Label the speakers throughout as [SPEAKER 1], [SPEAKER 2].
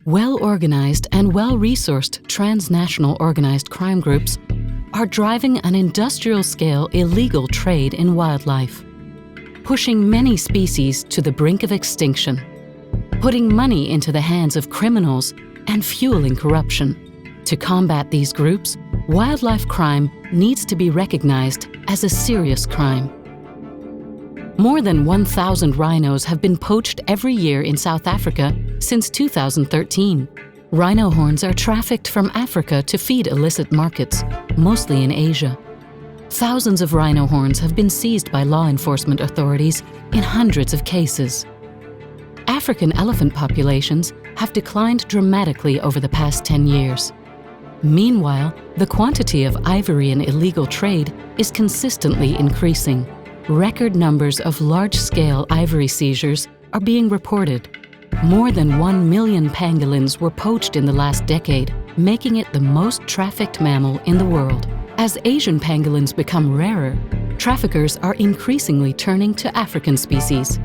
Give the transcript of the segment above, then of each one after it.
[SPEAKER 1] Well-organized and well-resourced transnational organized crime groups are driving an industrial-scale illegal trade in wildlife, pushing many species to the brink of extinction, putting money into the hands of criminals and fueling corruption. To combat these groups, wildlife crime needs to be recognized as a serious crime. More than 1,000 rhinos have been poached every year in South Africa since 2013. Rhino horns are trafficked from Africa to feed illicit markets, mostly in Asia. Thousands of rhino horns have been seized by law enforcement authorities in hundreds of cases. African elephant populations have declined dramatically over the past 10 years. Meanwhile, the quantity of ivory in illegal trade is consistently increasing. Record numbers of large-scale ivory seizures are being reported. More than 1 million pangolins were poached in the last decade, making it the most trafficked mammal in the world. As Asian pangolins become rarer, traffickers are increasingly turning to African species.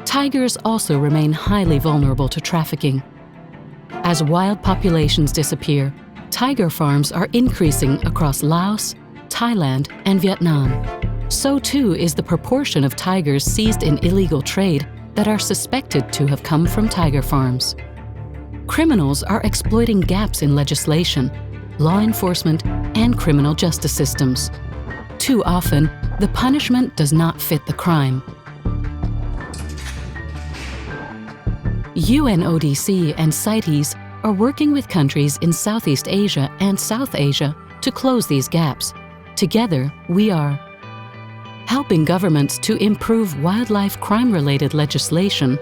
[SPEAKER 1] Tigers also remain highly vulnerable to trafficking. As wild populations disappear, tiger farms are increasing across Laos, Thailand, and Vietnam. So too is the proportion of tigers seized in illegal trade that are suspected to have come from tiger farms. Criminals are exploiting gaps in legislation, law enforcement, and criminal justice systems. Too often, the punishment does not fit the crime. UNODC and CITES are working with countries in Southeast Asia and South Asia to close these gaps. Together, we are helping governments to improve wildlife crime-related legislation,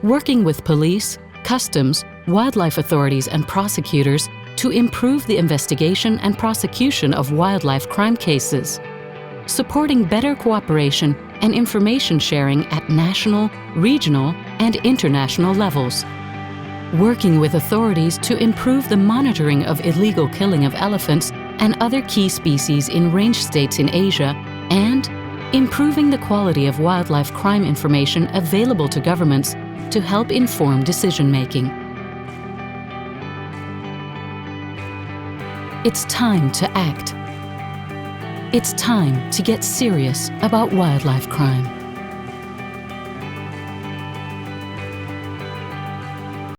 [SPEAKER 1] working with police, customs, wildlife authorities and prosecutors to improve the investigation and prosecution of wildlife crime cases, supporting better cooperation and information sharing at national, regional, and international levels, working with authorities to improve the monitoring of illegal killing of elephants and other key species in range states in Asia, and improving the quality of wildlife crime information available to governments to help inform decision-making. It's time to act. It's time to get serious about wildlife crime.